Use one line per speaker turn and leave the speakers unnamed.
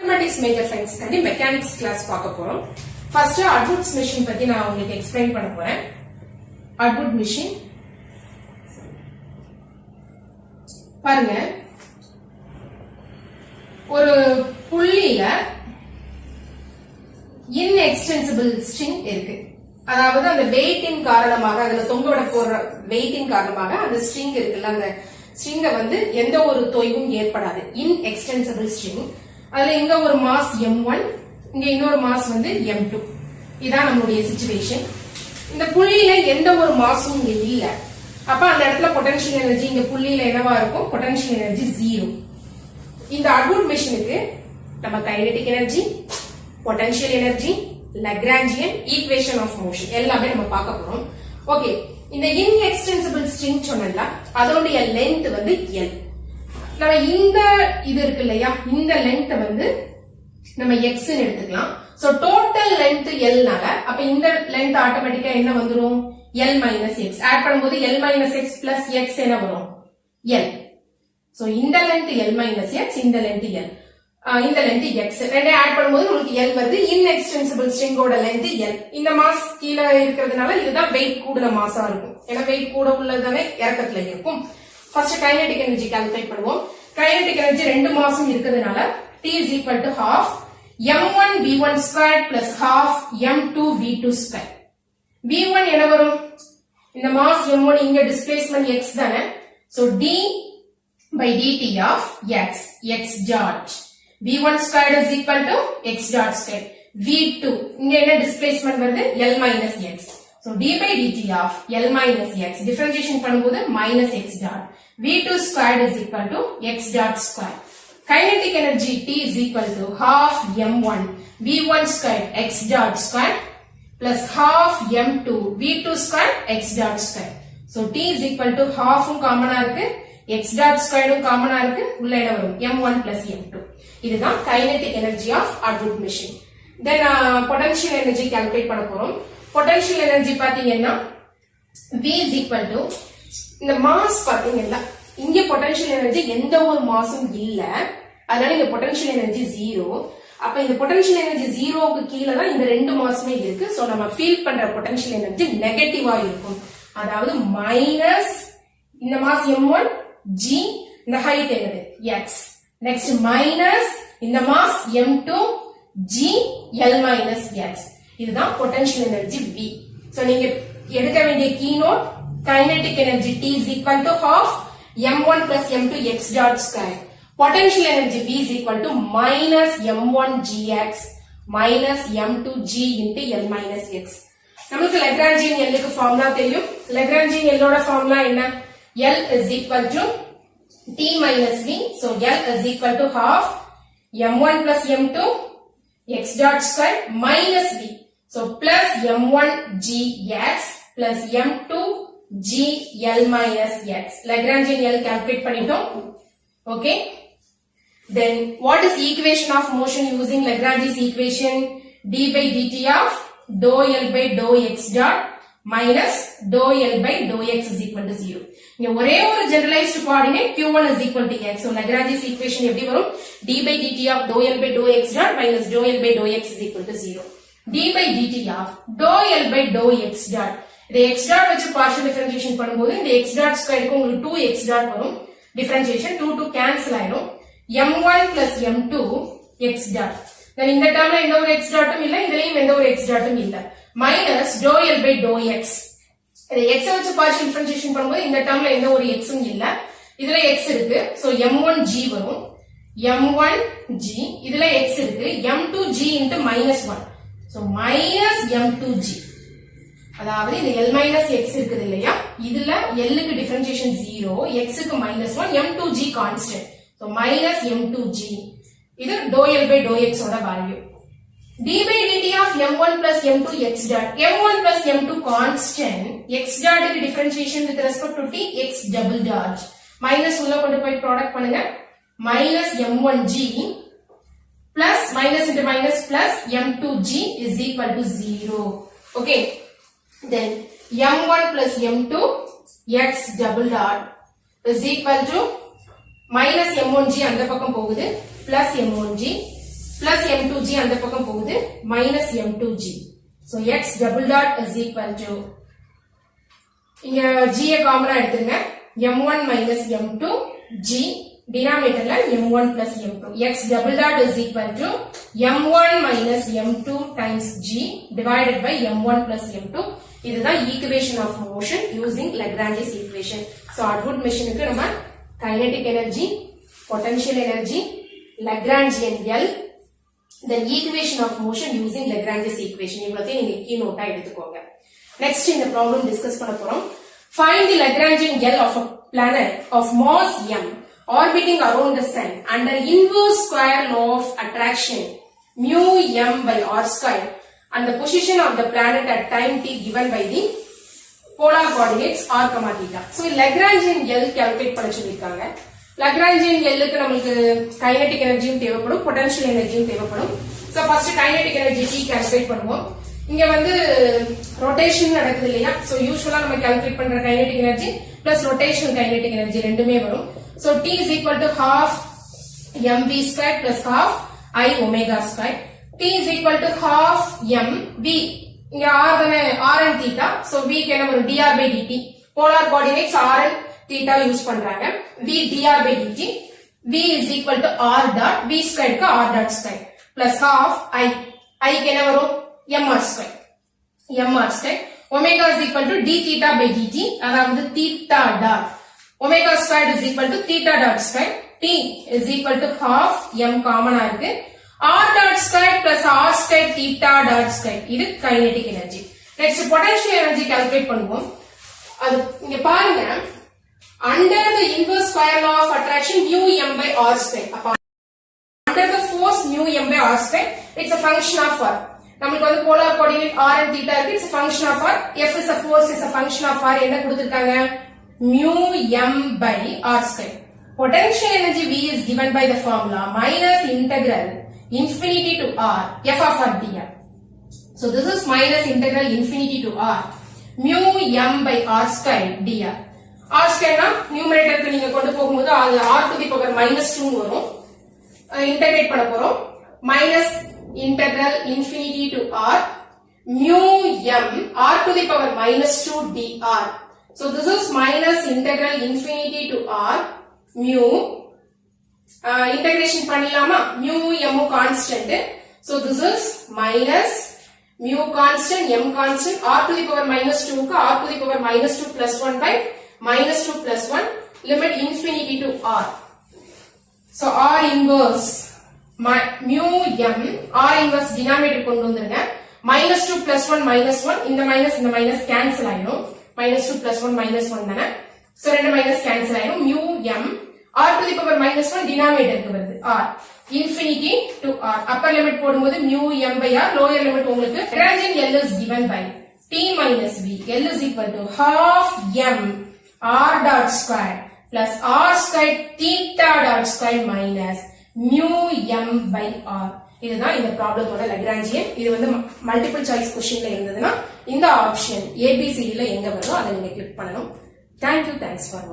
Mathematics major friends கண்டி mechanics class பார்க்க போறோம். First அட்வுட்ஸ் machine பத்தி நான் உங்களுக்கு எக்ஸ்பிளைன் பண்ண போறேன். அட்வுட் மெஷின் பாருங்க, ஒரு புள்ளியில இன்எக்ஸ்டென்சிபிள் ஸ்ட்ரிங் இருக்கு. அதாவது அந்த வெயிட்டின் காரணமாக, அதுல தொங்கவிட போற வெயிட்டின் காரணமாக அந்த ஸ்ட்ரிங் இருக்குல்ல, அந்த ஸ்ட்ரிங்க வந்து எந்த ஒரு தொய்வும் ஏற்படாது. Inextensible string. அதுல இங்க ஒரு மாஸ் m1, இங்க இன்னொரு மாஸ் வந்து m2. இதான் நம்மளுடைய சிச்சுவேஷன். இந்த புள்ளியில எந்த ஒரு மாஸும் இங்க இல்ல. அப்ப அந்த இடத்துல பொட்டன்ஷியல் எனர்ஜி இங்க புள்ளியில என்னவா இருக்கும்? Potential energy 0. இந்த அட்வுட் மெஷினுக்கு நம்ம kinetic energy, potential energy, Lagrangian equation of motion எல்லாமே நம்ம பார்க்க போறோம். ஓகே, இந்த இன்எக்ஸ்டென்சிபிள் ஸ்ட்ரிங் சொன்னல, அதோடைய லென்த் வந்து L. நம்ம இந்த இது இருக்கு இல்லையா, இந்த லென்த் வந்து நம்ம x ன்னு எடுத்துக்கலாம். சோ டோட்டல் லென்த் L னால அப்ப இந்த லென்த் ஆட்டோமேட்டிக்கா என்ன வந்துரும்? L minus x. ஆட் பண்ணும்போது L minus x plus x என்ன வரும்? L. சோ இந்த லென்த் L minus x, இந்த லென்த் L, இந்த லென்த் x. ரெண்டே ஆட் பண்ணும்போது உங்களுக்கு L வருது. Inextensible ஸ்ட்ரிங்கோட length L. இந்த மாஸ் கீழ இருக்கிறதுனால இதுதான் வெயிட் கூடுன மாஸா இருக்கும். ஏன்னா வெயிட் கூட உள்ளதுதானே இறக்கத்துல இருக்கும். ஃபர்ஸ்ட் கைனெடிக் எனர்ஜி கால்குலேட் பண்ணுவோம். கைனெடிக் எனர்ஜி ரெண்டு மாஸும் இருக்கிறதுனால T is equal to half m1 v1 squared plus half m2 v2 squared. v1 என்ன வரும்? இந்த மாஸ் m1, இங்க டிஸ்பிளேஸ்மென்ட் x தானே. So d by dt of x, x dot. v1 squared is equal to x dot squared. v2 இங்க என்ன displacement வருது? L minus x. So d by dt of L minus x. Differentiation பண்ணும்போது minus x dot. v2 squared is equal to x dot square. Kinetic energy T is equal to half m1 v1 squared x dot square plus half m2 v2 squared x dot square. So T is equal to half காமனா இருக்கு, x dot squared காமனா இருக்கு, உள்ள என்ன வரும்? m1 plus m2. இதுதான் kinetic energy of Atwood machine. Then potential energy calculate பண்ண போறோம். Potential energy பாத்தீங்கன்னா V is equal to, இந்த மாஸ் பாத்தீங்கன்னா இங்க பொட்டன்ஷியல் எனர்ஜி எந்த ஒரு மாஸும் இல்ல, அதனால இங்க பொட்டன்ஷியல் எனர்ஜி 0. அப்ப இந்த பொட்டன்ஷியல் எனர்ஜி 0க்கு கீழே தான் இந்த ரெண்டு மாஸுமே இருக்கு. சோ நம்ம ஃபீல் பண்ற பொட்டன்ஷியல் எனர்ஜி நெகட்டிவா இருக்கும். அதாவது மைனஸ் இந்த மாஸ் m1 g, இந்த ஹைட் என்னது? x. நெக்ஸ்ட் மைனஸ் இந்த mass m2 g L minus x. இதுதான் பொட்டன்ஷியல் எனர்ஜி V. சோ நீங்க எடுக்க வேண்டிய key note, kinetic energy T is equal to half m1 plus m2 x dot square. Potential energy V is equal to minus m1 gx minus m2 g into L minus x. நமக்கு Lagrangian L க்கு formula தெரியும். Lagrangian L ஓட formula என்ன? L is equal to T minus V. So L is equal to half m1 plus m2 x dot square minus V. So plus m1 gx plus m2 g L minus x. Lagrangian L calculate பண்ணிட்டோம். Okay. Then what is equation of motion using Lagrange's equation? D by dt of dou L by dou x dot minus dou L by dou x is equal to 0. இங்க ஒரே ஒரு generalized coordinate q1 is equal to x. So Lagrange's equation எப்படி வரும்? D by dt of dou L by dou x dot minus dou L by dou x is equal to 0. D by dt of dou L by dou x dot. இந்த x dot வச்சு partial differentiation பண்ணும்போது இந்த x dot square க்கு உங்களுக்கு 2x dot வரும். Differentiation 2 cancel ஆயிடும். m1 plus m2 x dot. then இந்த டேர்ம்ல எந்த ஒரு x dotம் இல்ல, இதுலயும் எந்த ஒரு x dotம் இல்ல. minus dou L by dou x. இந்த x வச்சு partial differentiation பண்ணும்போது இந்த டேர்ம்ல எந்த ஒரு xம் இல்ல, இதுல x இருக்கு. சோ m1g வரும். m1g இதுல x இருக்கு. m2g into minus 1. so minus m2g. அதாவது இந்த L minus x இருக்குது இல்லையா, இதுல L க்கு differentiation 0, x க்கு minus 1, m2g constant. so minus m2g. இது dou L by dou x ஓட value. d by dt of m1 plus m2 x dot. m1 plus m2 constant, x dot க்கு differentiation with respect to t, x double dot. minus உள்ள கொண்டு போய் product பண்ணுங்க. minus m1g plus minus into minus plus m2g is equal to 0. okay. Then m1 plus m2 x double dot is equal to minus m1g அந்த பக்கம் போகுது plus m1g plus m2g அந்த பக்கம் போகுது minus m2g. So x double dot is equal to இங்க g காமனா எடுத்துங்க m1 minus m2 g denominatorல m1 plus m2. X double dot is equal to m1 minus m2 times g divided by m1 plus m2. இதுதான் equation of motion using Lagrange's equation. So Atwood machineக்கு நம்ம kinetic energy, potential energy, Lagrangian L, then equation of motion using Lagrange's equation. இவ்வளவுத்தையும் நீங்க key note எடுத்துக்கோங்க. Next இந்த problem discuss பண்ண போறோம். Find the Lagrangian L of a planet of mass m orbiting around the sun under inverse square law of attraction mu m by r square and the position of the planet at time t given by the polar coordinates r, theta. So Lagrangian L calculate பண்ண சொல்லிருக்காங்க. Lagrangian L க்கு நமக்கு kinetic energy தேவைப்படும், potential energy தேவைப்படும். So first kinetic energy T calculate பண்ணுவோம். இங்க வந்து rotation நடக்குது இல்லையா, சோ யூசுவலா நம்ம கால்குலேட் பண்ற kinetic energy plus rotational kinetic energy ரெண்டுமே வரும். So T is equal to half mv square plus half I omega square. T is equal to half mv, இங்க r தானே, r and theta, so v க்கு என்ன வரும், dr by dt. polar coordinates r and theta use பண்றாங்க. v dr by dt, v is equal to r dot, v square க்கு r dot square plus half I க்கு என்ன வரும், mr square. mr square omega is equal to d theta by dt, அதாவது theta dot. omega squared is equal to theta dot square. T is equal to half m காமனா இருக்கு, r dot square plus r square theta dot square. இது kinetic energy. Next potential energy calculate பண்ணுவோம். அது இங்க பாருங்க, under the inverse square law of attraction mu m by r square. அப்ப under the force mu m by r square, it's a function of r. நமக்கு வந்து polar coordinate r and theta இருக்கு, it's a function of r. F is a force, is a function of r. என்ன கொடுத்திருக்காங்க, mu m by r square. Potential energy V is given by the formula minus integral infinity to r f of r dr. So this is minus integral infinity to r mu m by r square dr. r square na numerator க்கு நீங்க கொண்டு போகும்போது அது r to the power minus 2 வரும். Integrate பண்ண போறோம். minus integral infinity to r mu m r to the power minus 2 dr. So this is minus integral infinity to r mu integration பண்ணிடலாமா, mu m constant. So this is minus mu constant m constant r to the power minus 2 க்கு r to the power minus 2 plus 1 by minus 2 plus 1 limit infinity to r. So r inverse mu m, r inverse denominator கொண்டு வந்துருங்க, minus 2 plus 1 minus 1, இந்த minus cancel ஆயிடும், minus 2 plus 1 minus 1 தானே, so ரெண்டு minus cancel ஆயிடும், mu m r to the power minus 1 denominator க்கு வருது r infinity to r. upper limit போடும்போது mu m by r, lower limit உங்களுக்கு Lagrangian L is given by t minus v. L is equal to half m r dot square plus r square theta dot square minus mu m by r. இதுதான் இந்த ப்ராப்ளத்தோட Lagrangian. இது வந்து multiple choice क्वेश्चनல இருந்ததுன்னா இந்த option ABCD ல எங்க வருதோ அதை நீங்க கிளிக் பண்ணணும். Thank you, thanks for watching.